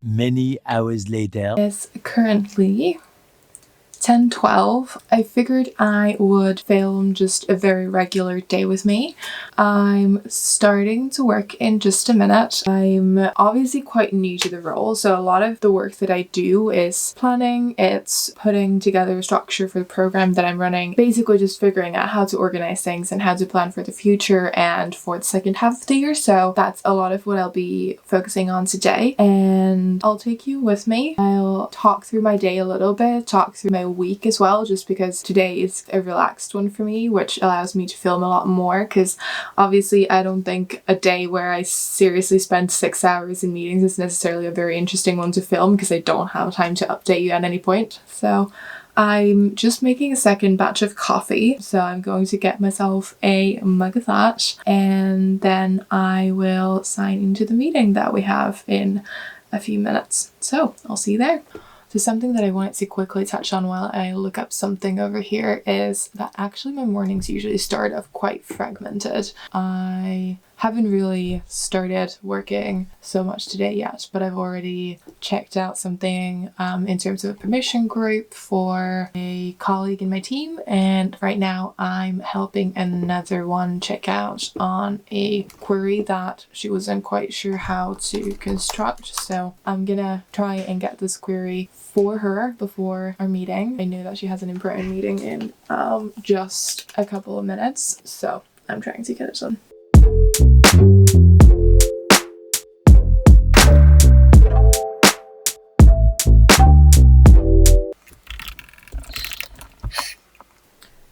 Many hours later. It's currently 10:12. I figured I would film just a very regular day with me. I'm starting to work in just a minute. I'm obviously quite new to the role, so a lot of the work that I do is planning. It's putting together a structure for the program that I'm running, basically just figuring out how to organize things and how to plan for the future and for the second half of the year. So that's a lot of what I'll be focusing on today, and I'll take you with me. I'll talk through my day a little bit, talk through my week as well, just because today is a relaxed one for me, which allows me to film a lot more, because obviously I don't think a day where I seriously spend 6 hours in meetings is necessarily a very interesting one to film, because I don't have time to update you at any point. So I'm just making a second batch of coffee, so I'm going to get myself a mug of that, and then I will sign into the meeting that we have in a few minutes. So I'll see you there. So something that I wanted to quickly touch on while I look up something over here is that actually my mornings usually start off quite fragmented. I haven't really started working so much today yet, but I've already checked out something in terms of a permission group for a colleague in my team, and right now I'm helping another one check out on a query that she wasn't quite sure how to construct. So I'm gonna try and get this query for her before our meeting. I know that she has an important meeting in just a couple of minutes, so I'm trying to get it done.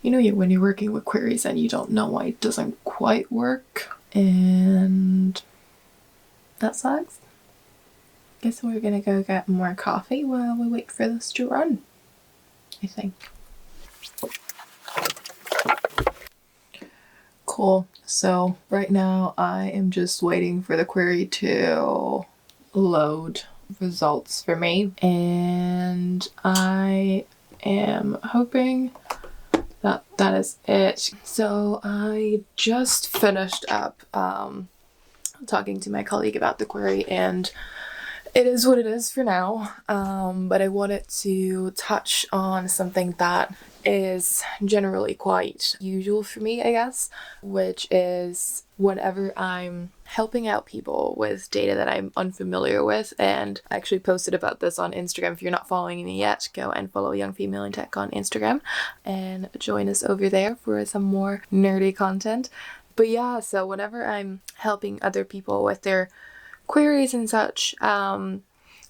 You know, when you're working with queries and you don't know why it doesn't quite work, and that sucks. Guess we're gonna go get more coffee while we wait for this to run, I think. Cool. So right now I am just waiting for the query to load results for me, and I am hoping that is it. So I just finished up talking to my colleague about the query, and it is what it is for now, but I wanted to touch on something that is generally quite usual for me, I guess, which is whenever I'm helping out people with data that I'm unfamiliar with. And I actually posted about this on Instagram. If you're not following me yet, go and follow Young Female in Tech on Instagram and join us over there for some more nerdy content. But yeah, so whenever I'm helping other people with their queries and such,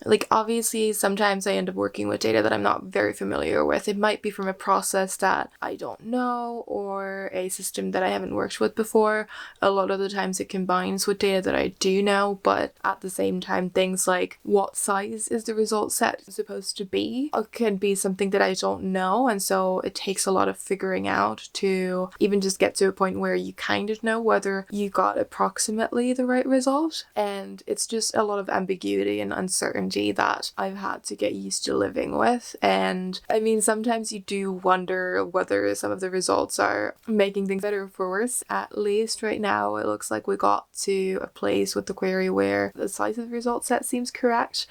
like obviously sometimes I end up working with data that I'm not very familiar with. It might be from a process that I don't know or a system that I haven't worked with before. A lot of the times it combines with data that I do know, but at the same time things like what size is the result set supposed to be can be something that I don't know, and so it takes a lot of figuring out to even just get to a point where you kind of know whether you got approximately the right result, and it's just a lot of ambiguity and uncertainty that I've had to get used to living with. And I mean, sometimes you do wonder whether some of the results are making things better or for worse. At least right now it looks like we got to a place with the query where the size of the result set seems correct,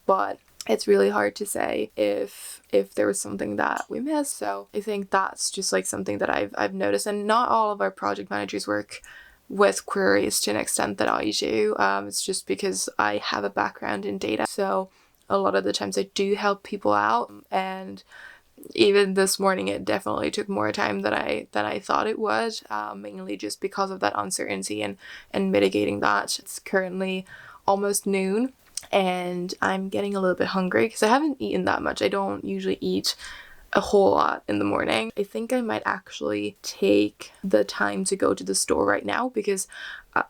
but it's really hard to say if there was something that we missed. So I think that's just like something that I've noticed, and not all of our project managers work with queries to an extent that I do. It's just because I have a background in data, so a lot of the times I do help people out, and even this morning it definitely took more time than I thought it would, mainly just because of that uncertainty and mitigating that. It's currently almost noon and I'm getting a little bit hungry because I haven't eaten that much. I don't usually eat a whole lot in the morning. I think I might actually take the time to go to the store right now because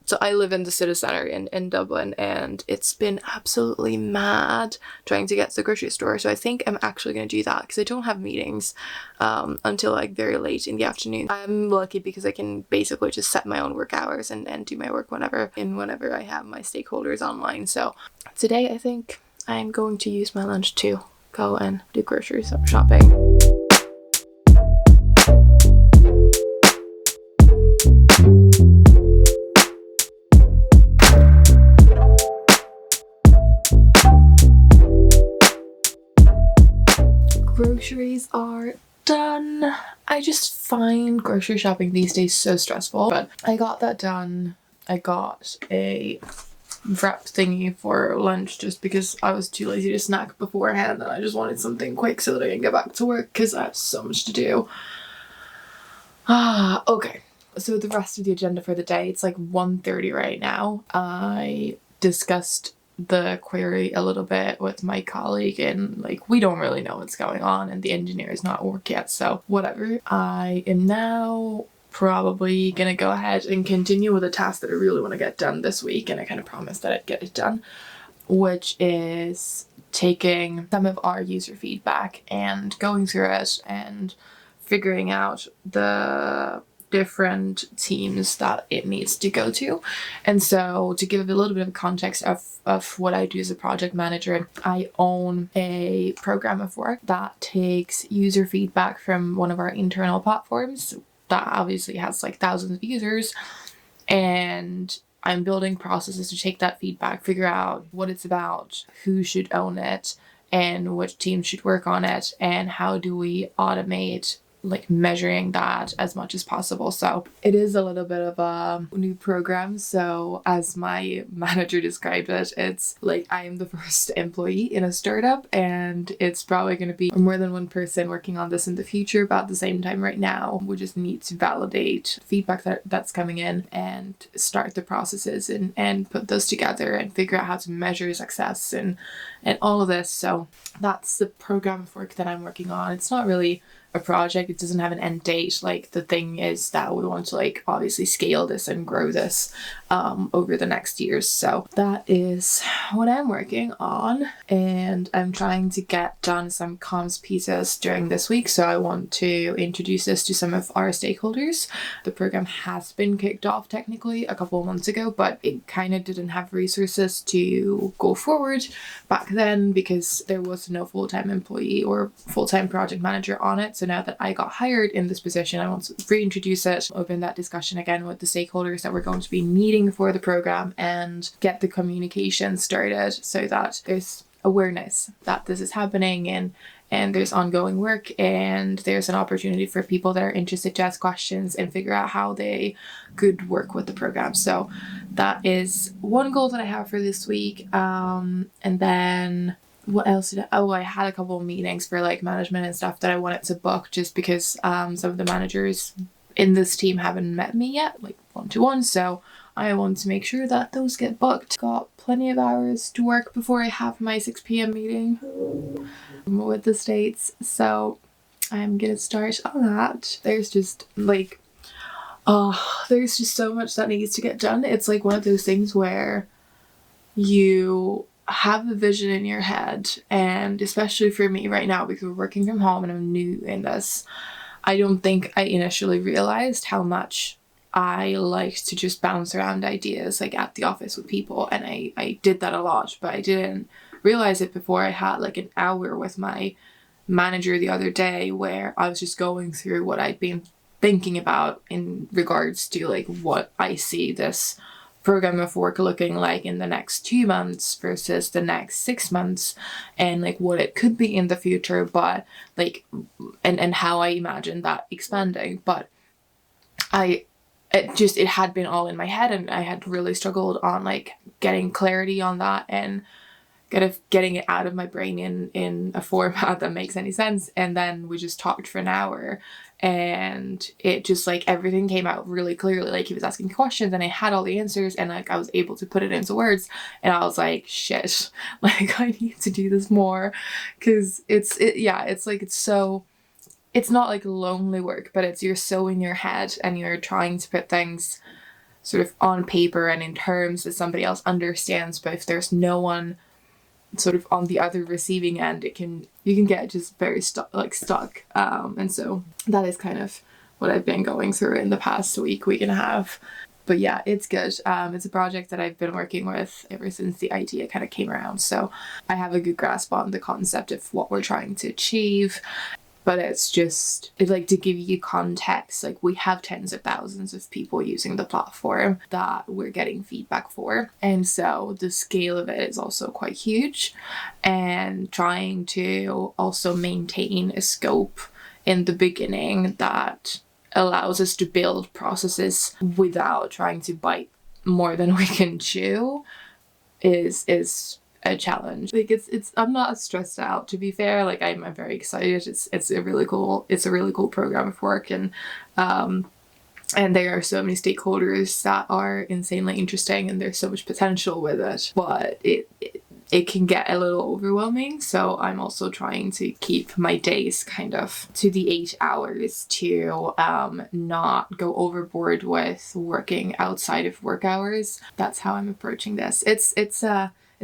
So I live in the city centre in Dublin, and it's been absolutely mad trying to get to the grocery store. So I think I'm actually going to do that because I don't have meetings until like very late in the afternoon. I'm lucky because I can basically just set my own work hours and do my work whenever I have my stakeholders online. So today I think I'm going to use my lunch to go and do grocery shopping. Groceries are done. I just find grocery shopping these days so stressful, but I got that done. I got a wrap thingy for lunch just because I was too lazy to snack beforehand and I just wanted something quick so that I can get back to work because I have so much to do. Okay. So the rest of the agenda for the day, it's like 1:30 right now. I discussed the query a little bit with my colleague and like we don't really know what's going on and the engineer is not at work yet, so whatever. I am now probably gonna go ahead and continue with a task that I really want to get done this week, and I kind of promised that I'd get it done, which is taking some of our user feedback and going through it and figuring out the different teams that it needs to go to. And so to give a little bit of context of what I do as a project manager, I own a program of work that takes user feedback from one of our internal platforms that obviously has like thousands of users, and I'm building processes to take that feedback, figure out what it's about, who should own it, and which team should work on it, and how do we automate like measuring that as much as possible. So it is a little bit of a new program. So as my manager described it, it's like I am the first employee in a startup, and it's probably going to be more than one person working on this in the future. But at the same time, right now, we just need to validate feedback that's coming in and start the processes and put those together and figure out how to measure success and all of this. So that's the program of work that I'm working on. It's not really a project, it doesn't have an end date. Like the thing is that we want to like obviously scale this and grow this over the next years. So that is what I'm working on, and I'm trying to get done some comms pieces during this week. So I want to introduce this to some of our stakeholders. The program has been kicked off technically a couple of months ago, but it kind of didn't have resources to go forward back then because there was no full-time employee or full-time project manager on it. So now that I got hired in this position, I want to reintroduce it, open that discussion again with the stakeholders that we're going to be meeting for the program, and get the communication started so that there's awareness that this is happening and there's ongoing work and there's an opportunity for people that are interested to ask questions and figure out how they could work with the program. So that is one goal that I have for this week. And then what else did I had a couple of meetings for like management and stuff that I wanted to book just because some of the managers in this team haven't met me yet, like one-to-one. So I want to make sure that those get booked. Got plenty of hours to work before I have my 6 p.m. meeting with the States. So I'm gonna start on that. There's just like, there's just so much that needs to get done. It's like one of those things where you have a vision in your head, and especially for me right now because we're working from home and I'm new in this, I don't think I initially realized how much I like to just bounce around ideas like at the office with people, and I did that a lot, but I didn't realize it before I had like an hour with my manager the other day where I was just going through what I'd been thinking about in regards to like what I see this program of work looking like in the next 2 months versus the next 6 months, and like what it could be in the future, but like and how I imagine that expanding. But it had been all in my head, and I had really struggled on like getting clarity on that and kind of getting it out of my brain in a format that makes any sense. And then we just talked for an hour, and it just like everything came out really clearly. Like he was asking questions and I had all the answers, and like I was able to put it into words, and I was like, shit, like I need to do this more, because it's not like lonely work, but you're so in your head and you're trying to put things sort of on paper and in terms that somebody else understands, but if there's no one sort of on the other receiving end, you can get just very stuck. And so that is kind of what I've been going through in the past week and a half. But yeah, it's good. It's a project that I've been working with ever since the idea kind of came around. So I have a good grasp on the concept of what we're trying to achieve. But it's like, to give you context, like, we have tens of thousands of people using the platform that we're getting feedback for. And so the scale of it is also quite huge. And trying to also maintain a scope in the beginning that allows us to build processes without trying to bite more than we can chew is a challenge. Like, it's I'm not stressed out, to be fair. Like, I'm very excited. It's a really cool program of work, and there are so many stakeholders that are insanely interesting, and there's so much potential with it. But it can get a little overwhelming. So I'm also trying to keep my days kind of to the 8 hours to not go overboard with working outside of work hours. That's how I'm approaching this. It's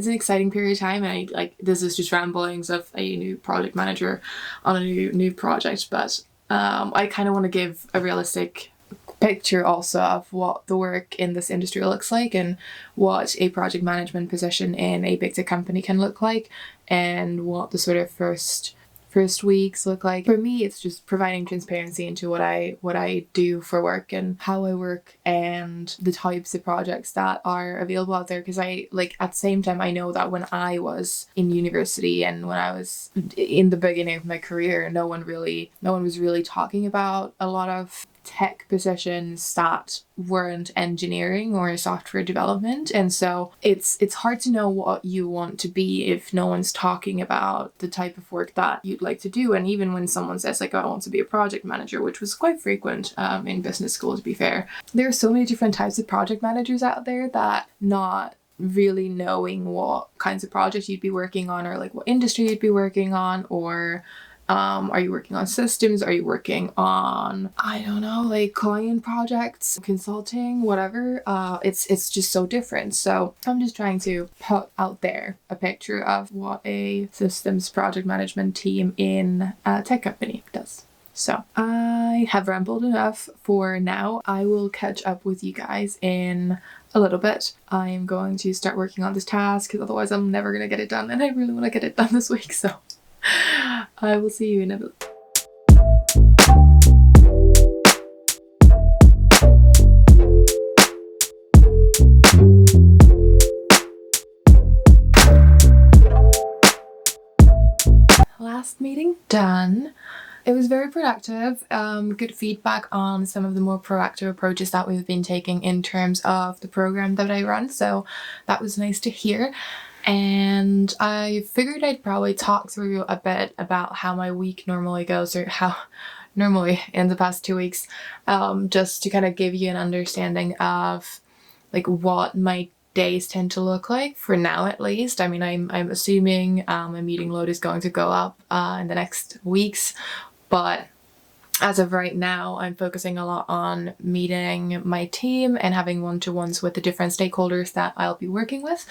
an exciting period of time, and this is just ramblings of a new project manager on a new project, but I kind of want to give a realistic picture also of what the work in this industry looks like, and what a project management position in a big tech company can look like, and what the sort of first weeks look like. For me, it's just providing transparency into what I do for work and how I work and the types of projects that are available out there. Because at the same time, I know that when I was in university and when I was in the beginning of my career, no one was really talking about a lot of tech positions that weren't engineering or software development. And so it's hard to know what you want to be if no one's talking about the type of work that you'd like to do. And even when someone says, like, oh, I want to be a project manager, which was quite frequent in business school, to be fair, there are so many different types of project managers out there that not really knowing what kinds of projects you'd be working on, or like what industry you'd be working on, or are you working on systems? Are you working on, I don't know, like client projects, consulting, whatever? It's just so different. So I'm just trying to put out there a picture of what a systems project management team in a tech company does. So I have rambled enough for now. I will catch up with you guys in a little bit. I am going to start working on this task, because otherwise I'm never going to get it done, and I really want to get it done this week. So I will see you in a bit. Last meeting done. It was very productive. Good feedback on some of the more proactive approaches that we've been taking in terms of the program that I run. So that was nice to hear. And I figured I'd probably talk through a bit about how my week normally goes, or how normally in the past 2 weeks, just to kind of give you an understanding of like what my days tend to look like for now, at least. I mean, I'm assuming my meeting load is going to go up in the next weeks, but as of right now, I'm focusing a lot on meeting my team and having one-to-ones with the different stakeholders that I'll be working with.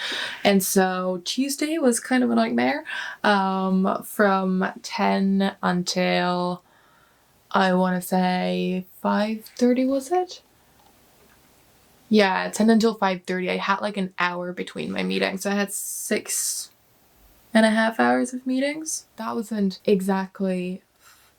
And so Tuesday was kind of a nightmare, from 10 until, I want to say 5:30, was it? Yeah, 10 until 5:30. I had like an hour between my meetings. So I had 6.5 hours of meetings. That wasn't exactly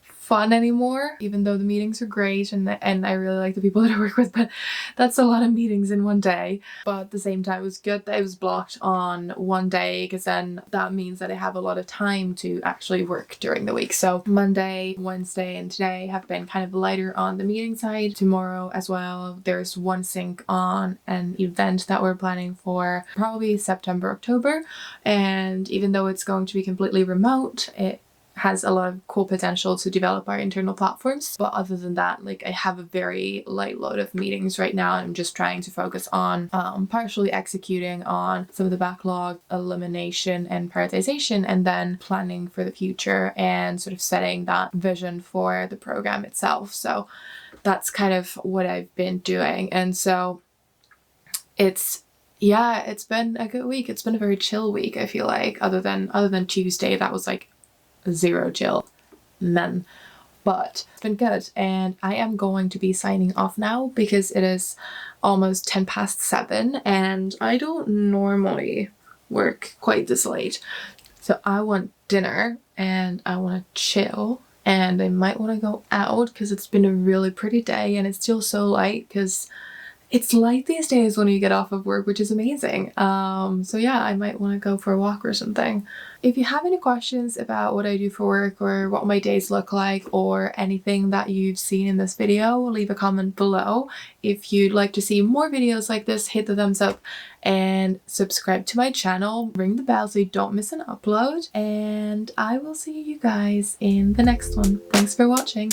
fun anymore, even though the meetings are great and I really like the people that I work with, but that's a lot of meetings in one day. But at the same time, it was good that it was blocked on one day, because then that means that I have a lot of time to actually work during the week. So Monday, Wednesday, and today have been kind of lighter on the meeting side. Tomorrow as well, there's one sync on an event that we're planning for probably September, October, and even though it's going to be completely remote, it has a lot of cool potential to develop our internal platforms. But other than that, like, I have a very light load of meetings right now, and I'm just trying to focus on partially executing on some of the backlog elimination and prioritization, and then planning for the future and sort of setting that vision for the program itself. So that's kind of what I've been doing. And so it's been a good week. It's been a very chill week, I feel like, other than Tuesday. That was like zero chill. None. But it's been good, and I am going to be signing off now because it is almost 7:10 and I don't normally work quite this late. So I want dinner and I want to chill, and I might want to go out because it's been a really pretty day and it's still so light because it's light these days when you get off of work, which is amazing. So yeah, I might want to go for a walk or something. If you have any questions about what I do for work or what my days look like or anything that you've seen in this video, leave a comment below. If you'd like to see more videos like this, hit the thumbs up and subscribe to my channel. Ring the bell so you don't miss an upload. And I will see you guys in the next one. Thanks for watching.